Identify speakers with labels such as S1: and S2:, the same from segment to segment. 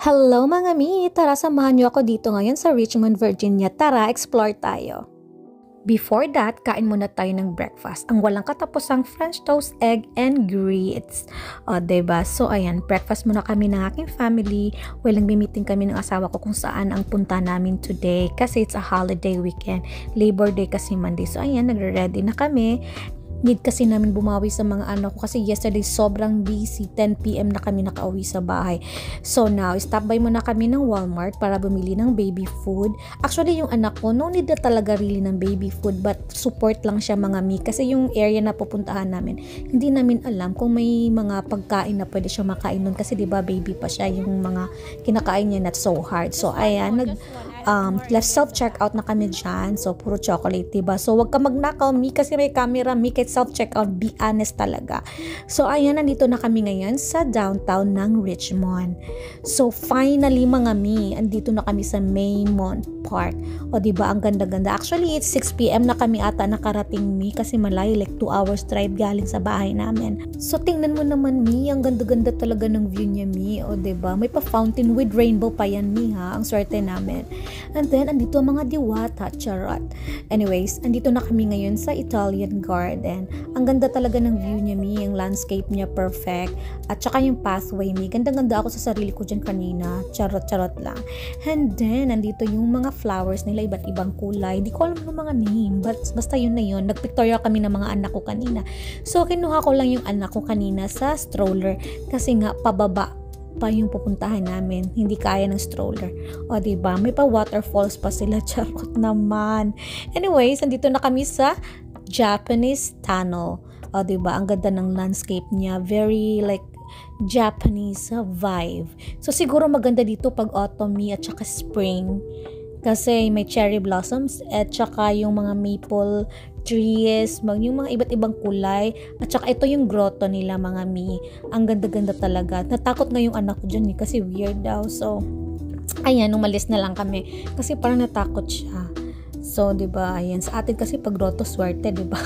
S1: Hello mga mi! Tara samahan niyo ako dito ngayon sa Richmond, Virginia. Tara, explore tayo. Before that, kain muna tayo ng breakfast. Ang walang katapusang French toast, egg, and grits. O, diba? So, ayan, breakfast muna kami ng aking family. Walang meeting kami ng asawa ko kung saan ang punta namin today. Kasi it's a holiday weekend. Labor Day kasi Monday. So, ayan, nagre-ready na kami. Need kasi namin bumawi sa mga anak ko kasi yesterday sobrang busy, 10 PM na kami nakauwi sa bahay. So now, stop by muna kami ng Walmart para bumili ng baby food. Actually, yung anak ko, no need na talaga really ng baby food but support lang siya mga mi kasi yung area na pupuntahan namin, hindi namin alam kung may mga pagkain na pwede siya makain nun kasi diba baby pa siya, yung mga kinakain niya not so hard. So ayan, left self-checkout na kami dyan. So puro chocolate, diba? So wag ka magnakaw mi kasi may camera mi kahit self-checkout, be honest talaga. So, ayan, nandito na kami ngayon sa downtown ng Richmond. So, finally, mga mi, andito na kami sa Maymont Park. O, diba, ang ganda-ganda. Actually, it's 6 PM na kami ata nakarating mi kasi malayo, like 2 hours drive galing sa bahay namin. So, tingnan mo naman mi, ang ganda-ganda talaga ng view niya mi. O, diba, may pa-fountain with rainbow pa yan mi ha, ang swerte namin. And then, andito ang mga diwata, charot. Anyways, andito na kami ngayon sa Italian Garden. Ang ganda talaga ng view niya mi, yung landscape niya perfect, at saka yung pathway mi, ganda-ganda ako sa sarili ko dyan kanina, charot-charot lang. And then, nandito yung mga flowers nila, iba't ibang kulay, di ko alam yung mga name, but basta yun na yun, nagpictorial kami ng mga anak ko kanina. So, kinuha ko lang yung anak ko kanina sa stroller, kasi nga, pababa pa yung pupuntahan namin, hindi kaya ng stroller. O diba, may pa waterfalls pa sila, charot naman. Anyways, nandito na kami sa Japanese tunnel. O diba, ang ganda ng landscape niya, very like Japanese vibe. So siguro maganda dito pag autumn at saka spring kasi may cherry blossoms at saka yung mga maple trees, yung mga iba't ibang kulay, at saka ito yung grotto nila mga mi. Ang ganda-ganda talaga. Natakot nga yung anak ko dyan kasi weird daw. So ayan, umalis na lang kami kasi parang natakot siya. So, diba, ayan, sa atin kasi pag grotto, swerte, diba?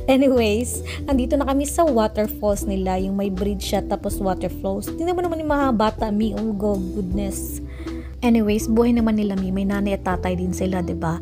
S1: Anyways, andito na kami sa waterfalls nila, yung may bridge siya, tapos water flows. Tingnan mo naman yung mga bata, mi, oh goodness. Anyways, buhay naman nila mi, may nanay at tatay din sila, diba?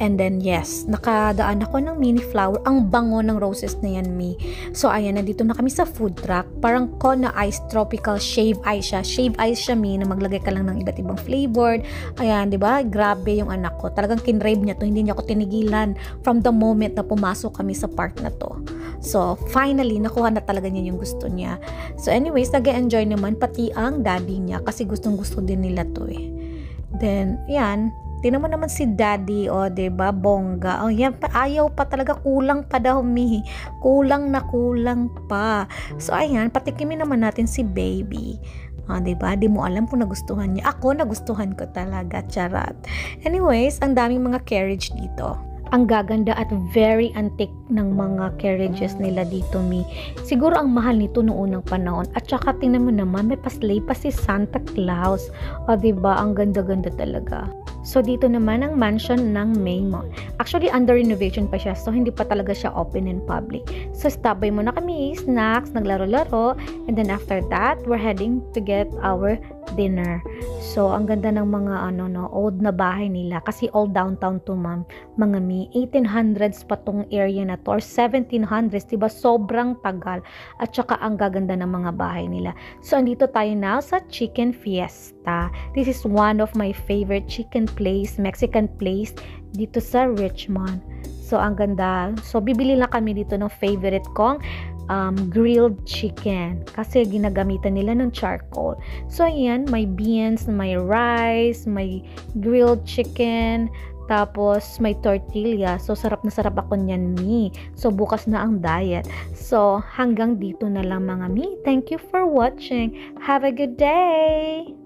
S1: And then, yes, nakadaan ako ng mini flower. Ang bango ng roses na yan, mi. So, ayan, nandito na kami sa food truck. Parang Kona Ice Tropical Shave Ice siya. Shave Ice siya, mi, na maglagay ka lang ng iba't ibang flavored. Ayan, diba? Grabe yung anak ko. Talagang kinrave niya to. Hindi niya ako tinigilan from the moment na pumasok kami sa park na to. So, finally, nakuha na talaga niya yung gusto niya. So, anyways, nag-enjoy naman pati ang daddy niya kasi gustong-gusto din nila to eh. Then, yan. Tingnan mo naman si daddy, o, diba, bongga. O, yan, ayaw pa talaga, kulang pa daw, mi. Kulang na kulang pa. So, ayan, patikimin naman natin si baby. O, diba, di mo alam kung nagustuhan niya. Ako, nagustuhan ko talaga, charot. Anyways, ang daming mga carriage dito. Ang gaganda at very antique ng mga carriages nila dito, mi. Siguro ang mahal nito noong unang panahon. At saka tingnan mo naman, may paslay pa si Santa Claus. O, diba, ang ganda-ganda talaga. So, dito naman ang mansion ng Maymont. Actually, under renovation pa siya. So, hindi pa talaga siya open in public. So, stop by muna kami, snacks, naglaro-laro. And then after that, we're heading to get our dinner. So, ang ganda ng mga old na bahay nila. Kasi old downtown to, ma'am. Mga mi, 1800s pa tong area na to. Or 1700s, diba? Sobrang tagal. At saka ang gaganda ng mga bahay nila. So, andito tayo now sa Chicken Fiesta. This is one of my favorite chicken place, Mexican place dito sa Richmond. So, ang ganda. So, bibili lang kami dito ng favorite kong grilled chicken. Kasi ginagamitan nila ng charcoal. So, ayan, may beans, may rice, may grilled chicken, tapos may tortilla. So, sarap na sarap ako niyan, mi. So, bukas na ang diet. So, hanggang dito na lang mga mi. Thank you for watching. Have a good day!